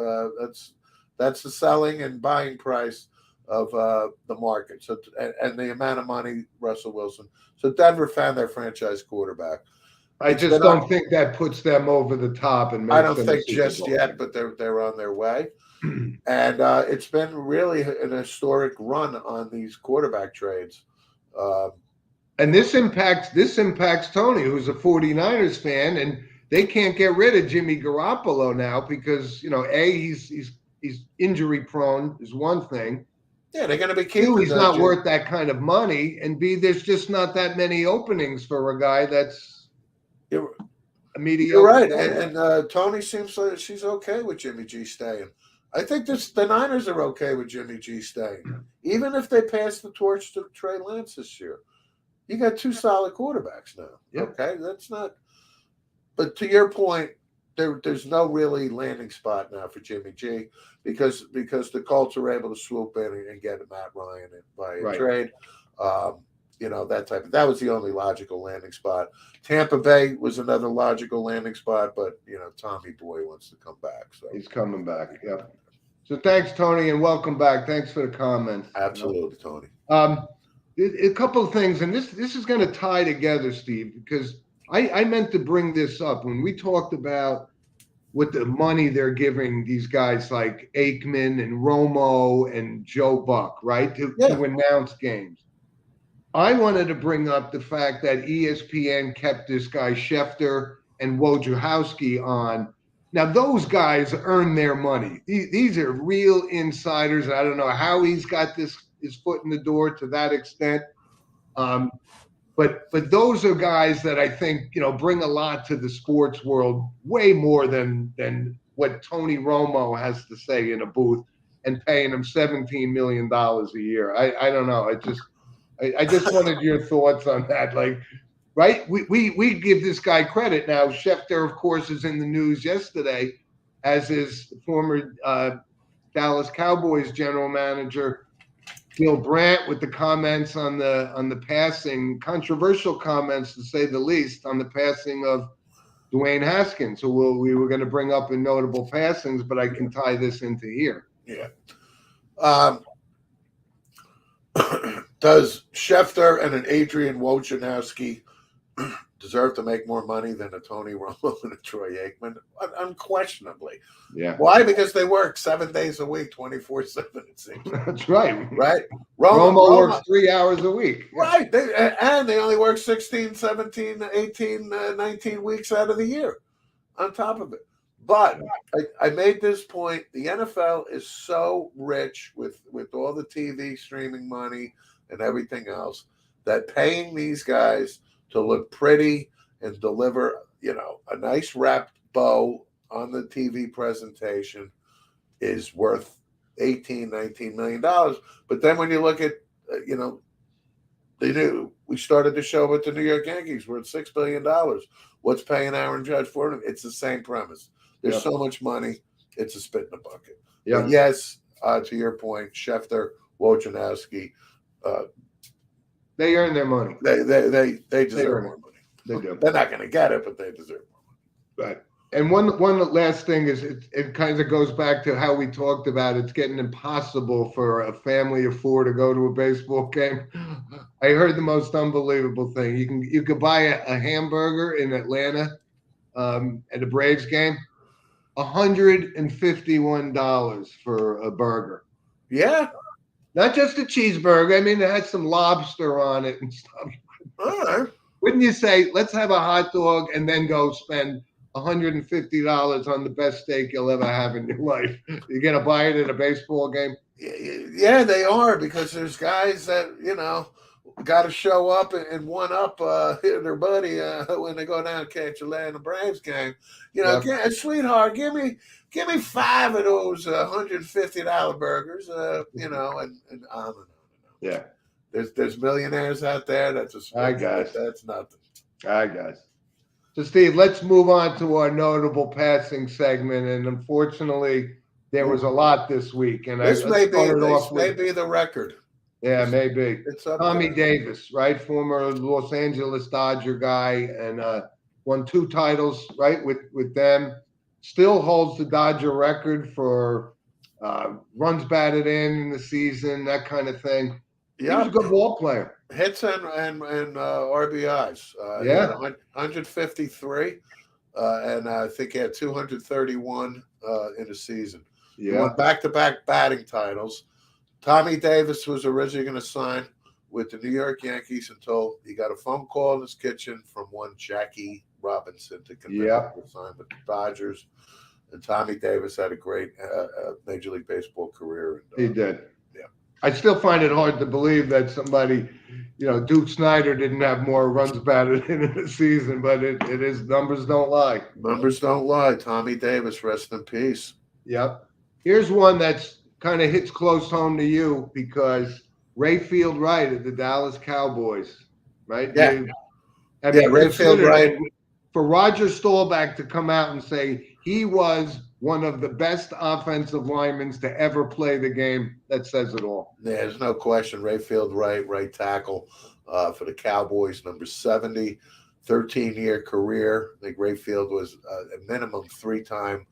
Speaker 2: That's the selling and buying price of the market. So and the amount of money Russell Wilson. So Denver found their franchise quarterback.
Speaker 1: I just don't think that puts them over the top. And
Speaker 2: I don't think just yet, but they're on their way. And it's been really an historic run on these quarterback trades.
Speaker 1: And this impacts Tony, who's a 49ers fan, and they can't get rid of Jimmy Garoppolo now because he's injury prone is one thing.
Speaker 2: Yeah, they're going to be keeping.
Speaker 1: He's not worth that kind of money, and B, there's just not that many openings for a guy that's a mediocre.
Speaker 2: You're right, and Tony seems like she's okay with Jimmy G staying. I think the Niners are okay with Jimmy G staying, even if they pass the torch to Trey Lance this year. You got two solid quarterbacks now.
Speaker 1: Yep.
Speaker 2: Okay, that's not. But to your point, there's no really landing spot now for Jimmy G because the Colts are able to swoop in and get Matt Ryan by a trade. That was the only logical landing spot. Tampa Bay was another logical landing spot, but Tommy Boy wants to come back, so
Speaker 1: he's coming back. Yeah. So thanks, Tony, and welcome back. Thanks for the comments.
Speaker 2: Absolutely, Tony.
Speaker 1: A couple of things, and this is going to tie together, Steve, because I meant to bring this up when we talked about what the money they're giving these guys like Aikman and Romo and Joe Buck, right, to announce games. I wanted to bring up the fact that ESPN kept this guy Schefter and Wojciechowski on. Now, those guys earn their money. These are real insiders. I don't know how he's got his foot in the door to that extent. But those are guys that I think, bring a lot to the sports world, way more than what Tony Romo has to say in a booth and paying him $17 million a year. I don't know. I just wanted your thoughts on that. Like, right? We give this guy credit. Now, Schefter, of course, is in the news yesterday, as is former Dallas Cowboys general manager Bill Brandt, with the comments on the passing, controversial comments to say the least, on the passing of Dwayne Haskins, who we were going to bring up in notable passings, but I can tie this into here.
Speaker 2: Yeah. Does Schefter and an Adrian Wojciechowski deserve to make more money than a Tony Romo and a Troy Aikman? Unquestionably.
Speaker 1: Yeah.
Speaker 2: Why? Because they work 7 days a week, 24/7, it seems.
Speaker 1: That's right.
Speaker 2: Right?
Speaker 1: Romo works 3 hours a week.
Speaker 2: Right. They only work 16, 17, 18, 19 weeks out of the year on top of it. But I made this point. The NFL is so rich with all the TV streaming money and everything else that paying these guys to look pretty and deliver, a nice wrapped bow on the TV presentation is worth $18-19 million. But then when you look at, we started the show with the New York Yankees. We're at $6 billion. What's paying Aaron Judge for it? It's the same premise. There's so much money. It's a spit in a bucket. But yes, to your point, Schefter, Wojciechowski,
Speaker 1: they earn their money.
Speaker 2: They deserve more money.
Speaker 1: They do.
Speaker 2: They're not going to get it, but they deserve more money.
Speaker 1: Right. And one last thing is it kind of goes back to how we talked about it's getting impossible for a family of four to go to a baseball game. I heard the most unbelievable thing. You could buy a hamburger in Atlanta at a Braves game, $151 for a burger.
Speaker 2: Yeah.
Speaker 1: Not just a cheeseburger. I mean, it had some lobster on it and stuff.
Speaker 2: All right.
Speaker 1: Wouldn't you say, let's have a hot dog and then go spend $150 on the best steak you'll ever have in your life? You're going to buy it at a baseball game?
Speaker 2: Yeah, they are, because there's guys that, got to show up and one up their buddy when they go down and catch Atlanta Braves game. Sweetheart, give me 5 of those $150 burgers, and on and on.
Speaker 1: Yeah.
Speaker 2: There's millionaires out there. That's that's nothing.
Speaker 1: All right, guys. So, Steve, let's move on to our notable passing segment. And unfortunately, there was a lot this week. And
Speaker 2: this may be the record.
Speaker 1: Yeah, maybe.
Speaker 2: It's up
Speaker 1: Tommy
Speaker 2: there.
Speaker 1: Davis, right? Former Los Angeles Dodger guy, and won 2 titles, right, with them. Still holds the Dodger record for runs batted in the season, that kind of thing.
Speaker 2: Yeah.
Speaker 1: He was a good ball player.
Speaker 2: Hits and RBIs. He had 153, and I think he had 231 in a season.
Speaker 1: Yeah.
Speaker 2: He won back-to-back batting titles. Tommy Davis was originally going to sign with the New York Yankees until he got a phone call in his kitchen from one Jackie Robinson to convince him to sign with the Dodgers. And Tommy Davis had a great Major League Baseball career.
Speaker 1: He did.
Speaker 2: Yeah.
Speaker 1: I still find it hard to believe that somebody, Duke Snyder didn't have more runs batted in a season, but it is, numbers don't lie.
Speaker 2: Numbers don't lie. Tommy Davis, rest in peace.
Speaker 1: Yep. Here's one that's kind of hits close home to you, because Rayfield Wright of the Dallas Cowboys, right?
Speaker 2: Yeah. Rayfield Wright.
Speaker 1: For Roger Staubach to come out and say he was one of the best offensive linemen to ever play the game, that says it all.
Speaker 2: Yeah, there's no question. Rayfield Wright, right tackle for the Cowboys, number 70, 13-year career. I think Rayfield was a minimum 3-time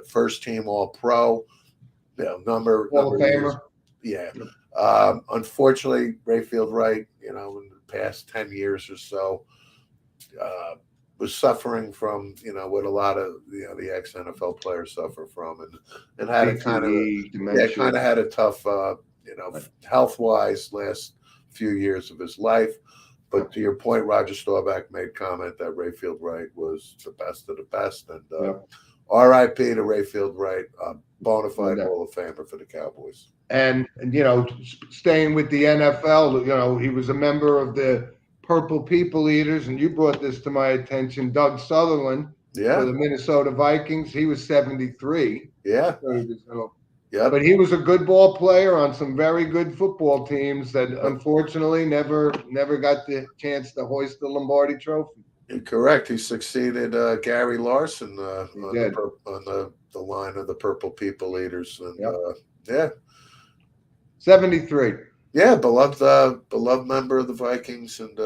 Speaker 2: first team All-Pro. Number
Speaker 1: Hall of Famer.
Speaker 2: Yeah. Unfortunately, Rayfield Wright, in the past 10 years or so, was suffering from, what a lot of the ex-NFL players suffer from, and had a kind of had a tough, health-wise last few years of his life. But to your point, Roger Staubach made comment that Rayfield Wright was the best of the best, and R.I.P. to Rayfield Wright, bona fide Hall of Famer for the Cowboys.
Speaker 1: And staying with the NFL, he was a member of the Purple People Eaters, and you brought this to my attention. Doug Sutherland for the Minnesota Vikings. He was 73.
Speaker 2: Yeah.
Speaker 1: Yeah. But he was a good ball player on some very good football teams that unfortunately never got the chance to hoist the Lombardi Trophy.
Speaker 2: Correct. He succeeded Gary Larson on the line of the Purple People Eaters. And
Speaker 1: 73.
Speaker 2: Yeah, beloved member of the Vikings, and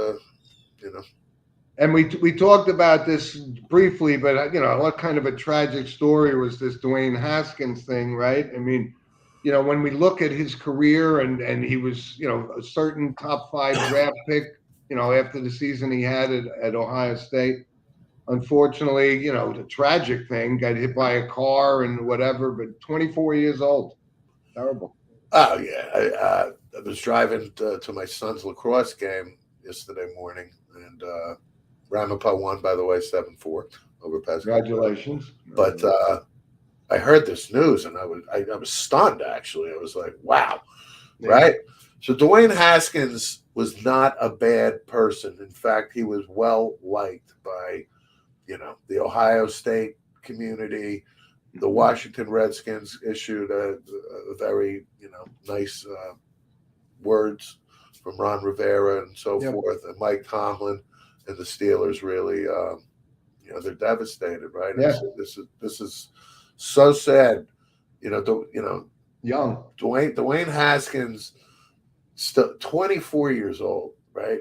Speaker 1: And we talked about this briefly, but what kind of a tragic story was this Dwayne Haskins thing, right? I mean, when we look at his career, and he was a certain top 5 draft pick, after the season he had at Ohio State. Unfortunately, the tragic thing, got hit by a car and whatever, but 24 years old. Terrible.
Speaker 2: Oh, yeah. I was driving to my son's lacrosse game yesterday morning, and Ramapo won, by the way, 7-4 over Pascal.
Speaker 1: Congratulations.
Speaker 2: But I heard this news, and I was stunned, actually. I was like, wow. Yeah. Right? So Dwayne Haskins was not a bad person. In fact, he was well liked by, the Ohio State community. The Washington Redskins issued a very, nice words from Ron Rivera and so forth, and Mike Tomlin, and the Steelers really, they're devastated, right?
Speaker 1: Yeah.
Speaker 2: This is so sad.
Speaker 1: Young
Speaker 2: Dwayne Haskins, still 24 years old, right?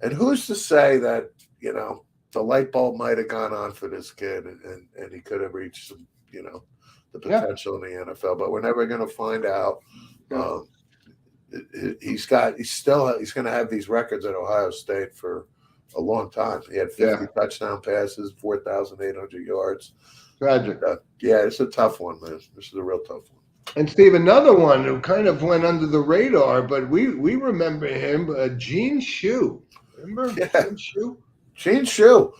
Speaker 2: And who's to say that the light bulb might have gone on for this kid, and he could have reached some, the potential in the NFL, but we're never going to find out. He's going to have these records at Ohio State for a long time. He had 50 touchdown passes, 4,800 yards.
Speaker 1: Tragic.
Speaker 2: It's a tough one, man. This is a real tough one.
Speaker 1: And Steve, another one who kind of went under the radar, but we remember him, Gene Shue. Remember Gene Shue?
Speaker 2: Gene Shue.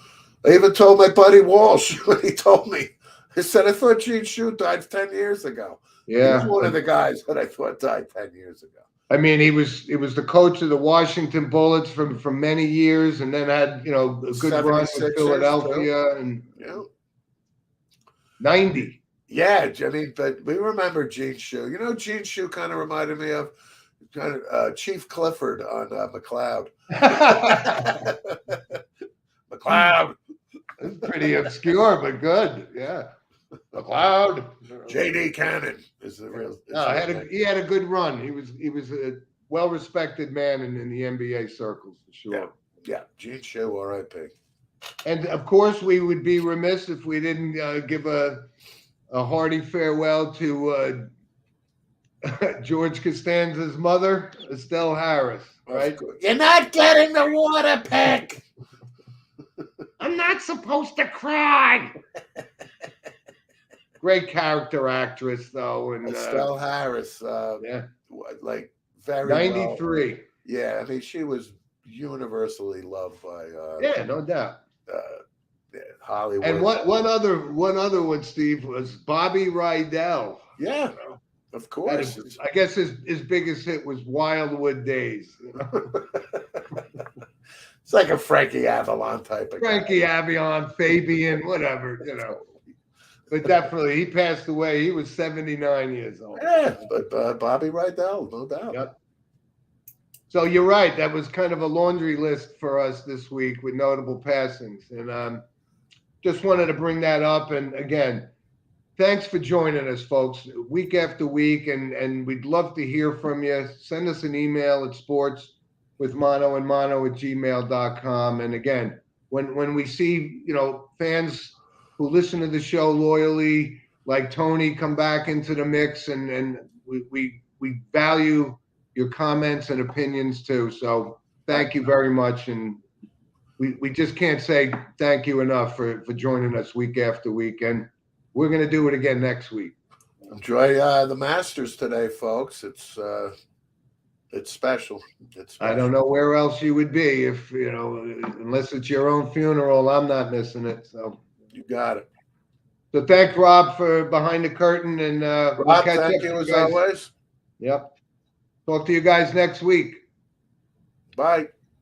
Speaker 2: I even told my buddy Walsh when he told me. He said, I thought Gene Shue died 10 years ago.
Speaker 1: Yeah.
Speaker 2: He was one of the guys that I thought died 10 years ago.
Speaker 1: I mean, he was the coach of the Washington Bullets for many years, and then had, a good run with Philadelphia and 90.
Speaker 2: Yeah, I mean, but we remember Gene Shue. Gene Shue kind of reminded me of Chief Clifford on McLeod. McLeod.
Speaker 1: Pretty obscure, but good. Yeah. McLeod.
Speaker 2: J.D. Cannon is the real.
Speaker 1: He had a good run. He was a well-respected man in the NBA circles, for sure.
Speaker 2: Yeah. Gene Shue, R.I.P.
Speaker 1: And, of course, we would be remiss if we didn't give a hearty farewell to George Costanza's mother, Estelle Harris, right?
Speaker 2: You're not getting the water pick.
Speaker 1: I'm not supposed to cry. Great character actress, though. And
Speaker 2: Estelle Harris, like very
Speaker 1: 93.
Speaker 2: Well. Yeah, I mean, she was universally loved by.
Speaker 1: No doubt.
Speaker 2: Hollywood.
Speaker 1: And one other one, Steve, was Bobby Rydell.
Speaker 2: Yeah, of course.
Speaker 1: I guess his biggest hit was Wildwood Days.
Speaker 2: It's like a Frankie Avalon type of
Speaker 1: Frankie
Speaker 2: guy.
Speaker 1: Avalon, Fabian, whatever, But definitely, he passed away. He was 79 years old.
Speaker 2: Yeah, but Bobby Rydell, no doubt.
Speaker 1: Yep. So you're right. That was kind of a laundry list for us this week with notable passings. And just wanted to bring that up. And again, thanks for joining us, folks, week after week. And we'd love to hear from you. Send us an email at sportswithmonoandmono@gmail.com. And again, when we see, fans who listen to the show loyally, like Tony, come back into the mix, and we value your comments and opinions too. So thank you very much. And we just can't say thank you enough for joining us week after week. And we're going to do it again next week.
Speaker 2: Enjoy the Masters today, folks. It's special. It's special.
Speaker 1: I don't know where else you would be if, unless it's your own funeral. I'm not missing it. So
Speaker 2: you got it.
Speaker 1: So thank Rob for behind the curtain, and
Speaker 2: Rob,
Speaker 1: we'll catch
Speaker 2: thank
Speaker 1: up
Speaker 2: you as
Speaker 1: guys.
Speaker 2: always.
Speaker 1: Yep. Talk to you guys next week.
Speaker 2: Bye.